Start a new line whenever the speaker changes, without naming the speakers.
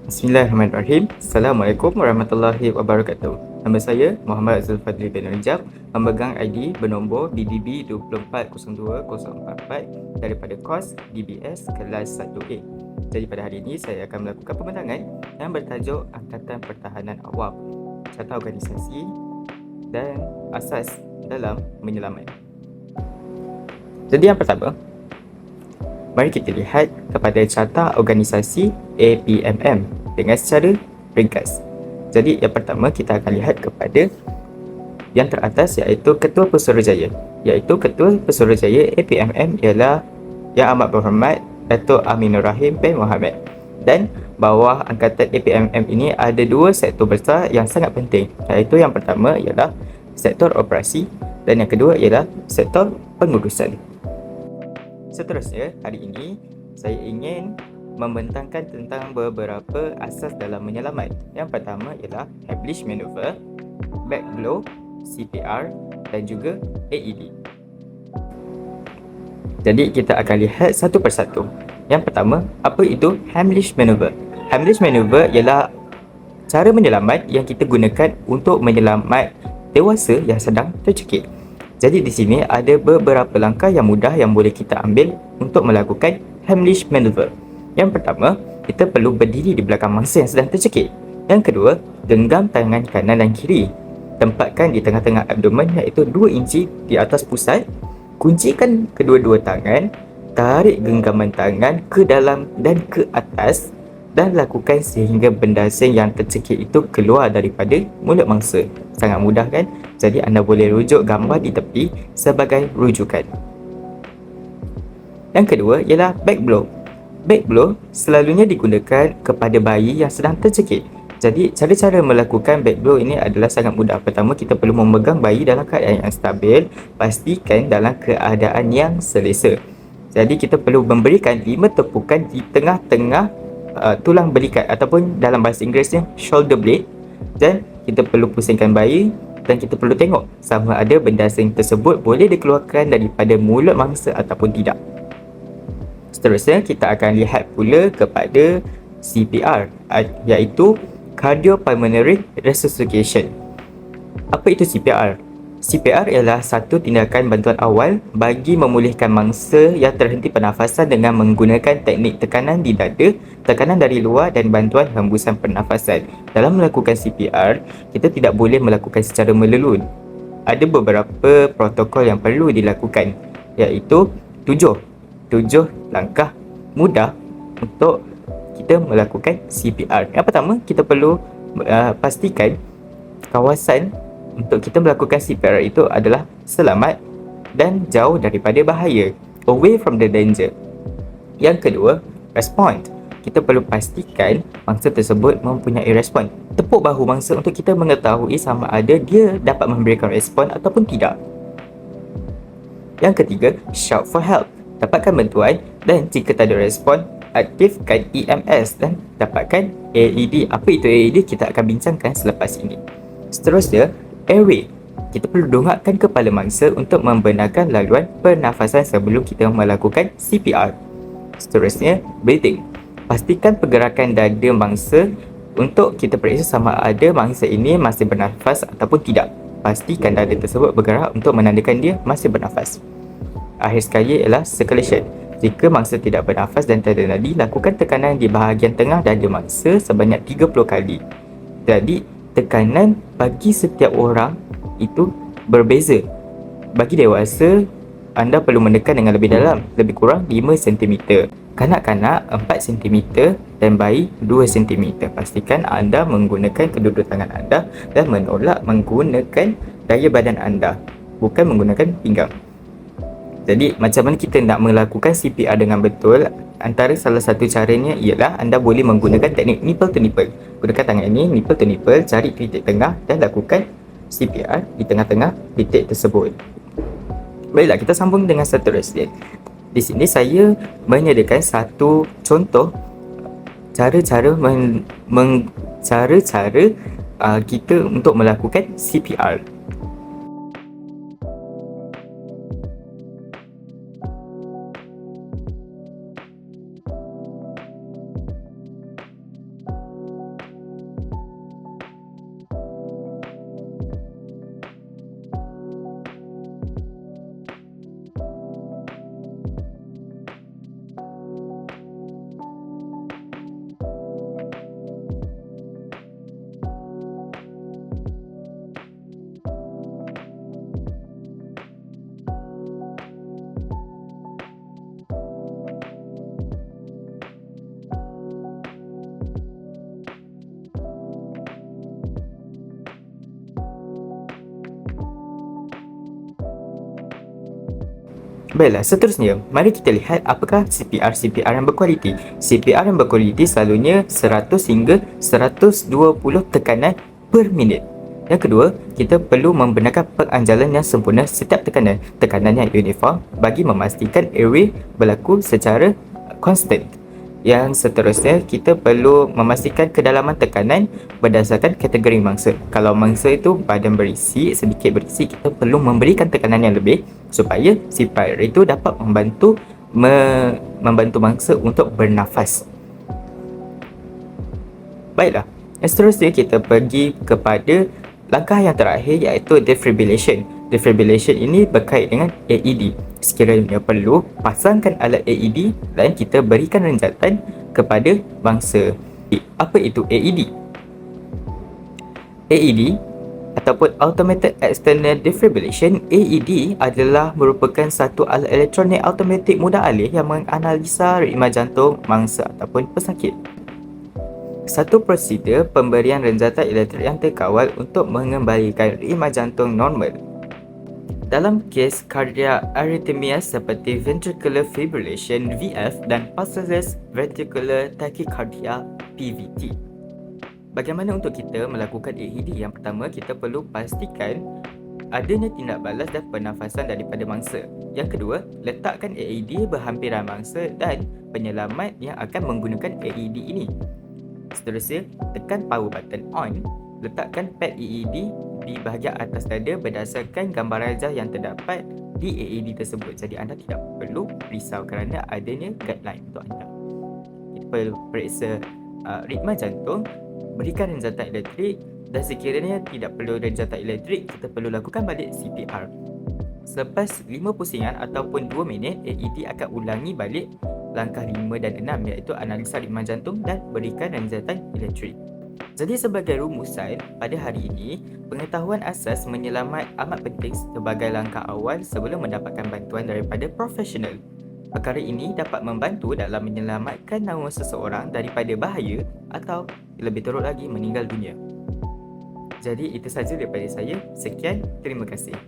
Bismillahirrahmanirrahim. Assalamualaikum warahmatullahi wabarakatuh. Nama saya Muhammad Zulfadli bin Rijab, pemegang ID bernombor BBB 2402044 daripada kos DBS kelas 1A. Jadi pada hari ini saya akan melakukan pemandangan yang bertajuk Angkatan Pertahanan Awam, Carta Organisasi dan Asas dalam Menyelamat. Jadi yang pertama, mari kita lihat kepada Carta Organisasi APMM dengan secara ringkas. Jadi yang pertama kita akan lihat kepada yang teratas iaitu Ketua Pesuruhjaya. Ketua Pesuruhjaya APMM ialah Yang Amat Berhormat Datuk Aminur Rahim bin Mohamad. Dan bawah Angkatan APMM ini ada dua sektor besar yang sangat penting, iaitu yang pertama ialah sektor operasi dan yang kedua ialah sektor pengurusan. Seterusnya, hari ini saya ingin membentangkan tentang beberapa asas dalam menyelamat. Yang pertama ialah Heimlich Maneuver, Back Blow, CPR dan juga AED. Jadi kita akan lihat satu persatu. Yang pertama, apa itu Heimlich Maneuver? Heimlich Maneuver ialah cara menyelamat yang kita gunakan untuk menyelamat dewasa yang sedang tercekik. Jadi di sini ada beberapa langkah yang mudah yang boleh kita ambil untuk melakukan Heimlich Maneuver. Yang pertama, kita perlu berdiri di belakang mangsa yang sedang tercekik. Yang kedua, genggam tangan kanan dan kiri. Tempatkan di tengah-tengah abdomen iaitu 2 inci di atas pusat. Kuncikan kedua-dua tangan. Tarik genggaman tangan ke dalam dan ke atas dan lakukan sehingga benda asing yang tercekik itu keluar daripada mulut mangsa. Sangat mudah kan? Jadi anda boleh rujuk gambar di tepi sebagai rujukan. Yang kedua ialah back blow. Back blow selalunya digunakan kepada bayi yang sedang tercekik. Jadi cara-cara melakukan back blow ini adalah sangat mudah. Pertama, kita perlu memegang bayi dalam keadaan yang stabil, pastikan dalam keadaan yang selesa. Jadi kita perlu memberikan 5 tepukan di tengah-tengah tulang belikat ataupun dalam bahasa Inggerisnya shoulder blade, dan kita perlu pusingkan bayi dan kita perlu tengok sama ada benda asing tersebut boleh dikeluarkan daripada mulut mangsa ataupun tidak. Seterusnya kita akan lihat pula kepada CPR iaitu Cardiopulmonary Resuscitation. Apa itu CPR? CPR ialah satu tindakan bantuan awal bagi memulihkan mangsa yang terhenti pernafasan dengan menggunakan teknik tekanan di dada, tekanan dari luar dan bantuan hembusan pernafasan. Dalam melakukan CPR, kita tidak boleh melakukan secara melelun. Ada beberapa protokol yang perlu dilakukan, iaitu 7 langkah mudah untuk kita melakukan CPR. Yang pertama, kita perlu pastikan kawasan untuk kita melakukan CPR itu adalah selamat dan jauh daripada bahaya, away from the danger. Yang kedua, respond. Kita perlu pastikan mangsa tersebut mempunyai respon. Tepuk bahu mangsa untuk kita mengetahui sama ada dia dapat memberikan respon ataupun tidak. Yang ketiga, shout for help. Dapatkan bantuan dan jika tak ada respon, aktifkan EMS dan dapatkan AED. Apa itu AED? Kita akan bincangkan selepas ini. Seterusnya, airway. Kita perlu dongakkan kepala mangsa untuk membenarkan laluan pernafasan sebelum kita melakukan CPR. Seterusnya, breathing. Pastikan pergerakan dada mangsa untuk kita periksa sama ada mangsa ini masih bernafas ataupun tidak. Pastikan dada tersebut bergerak untuk menandakan dia masih bernafas. Akhir sekali ialah circulation. Jika mangsa tidak bernafas dan tiada nadi, lakukan tekanan di bahagian tengah dada mangsa sebanyak 30 kali. Jadi, tekanan bagi setiap orang itu berbeza. Bagi dewasa, anda perlu menekan dengan lebih dalam, lebih kurang 5 cm. Kanak-kanak 4 cm dan bayi 2 cm. Pastikan anda menggunakan kedua-dua tangan anda dan menolak menggunakan daya badan anda, bukan menggunakan pinggang. Jadi macam mana kita nak melakukan CPR dengan betul? Antara salah satu caranya ialah anda boleh menggunakan teknik nipple to nipple. Gunakan tangan ini, nipple to nipple, cari titik tengah dan lakukan CPR di tengah-tengah titik tersebut. Baiklah, kita sambung dengan seterusnya. Di sini saya menyediakan satu contoh cara-cara kita untuk melakukan CPR. Baiklah, seterusnya, mari kita lihat apakah CPR yang berkualiti. CPR yang berkualiti selalunya 100 hingga 120 tekanan per minit. Yang kedua, kita perlu membenarkan penganjalan yang sempurna setiap tekanan. Tekanan yang uniform bagi memastikan airway berlaku secara konstan. Yang seterusnya, kita perlu memastikan kedalaman tekanan berdasarkan kategori mangsa. Kalau mangsa itu badan berisi, sedikit berisi, kita perlu memberikan tekanan yang lebih supaya si PAR itu dapat membantu mangsa untuk bernafas. Baiklah, yang seterusnya kita pergi kepada langkah yang terakhir, iaitu defibrillation. Defibrillation ini berkait dengan AED. Sekiranya perlu, pasangkan alat AED dan kita berikan renjatan kepada mangsa. Apa itu AED? AED ataupun Automated External Defibrillation, AED adalah merupakan satu alat elektronik automatik mudah alih yang menganalisa ritma jantung mangsa ataupun pesakit. Satu prosedur pemberian renjatan elektrik yang terkawal untuk mengembalikan ritma jantung normal. Dalam kes cardiac arrhythmia seperti ventricular fibrillation (VF) dan pulseless ventricular tachycardia (PVT. Bagaimana untuk kita melakukan AED? Yang pertama, kita perlu pastikan adanya tindak balas dan pernafasan daripada mangsa. Yang kedua, letakkan AED berhampiran mangsa dan penyelamat yang akan menggunakan AED ini. Seterusnya, tekan power button on. Letakkan pad AED di bahagian atas dada berdasarkan gambar rajah yang terdapat di AED tersebut. Jadi anda tidak perlu risau kerana adanya guideline untuk anda. Kita perlu periksa ritma jantung, berikan renjatan elektrik, dan sekiranya tidak perlu renjatan elektrik, kita perlu lakukan balik CPR. Selepas 5 pusingan ataupun 2 minit, AED akan ulangi balik langkah 5 dan 6, iaitu analisa ritma jantung dan berikan renjatan elektrik. Jadi sebagai rumusan, pada hari ini, pengetahuan asas menyelamat amat penting sebagai langkah awal sebelum mendapatkan bantuan daripada profesional. Perkara ini dapat membantu dalam menyelamatkan nyawa seseorang daripada bahaya atau lebih teruk lagi meninggal dunia. Jadi itu sahaja daripada saya. Sekian, terima kasih.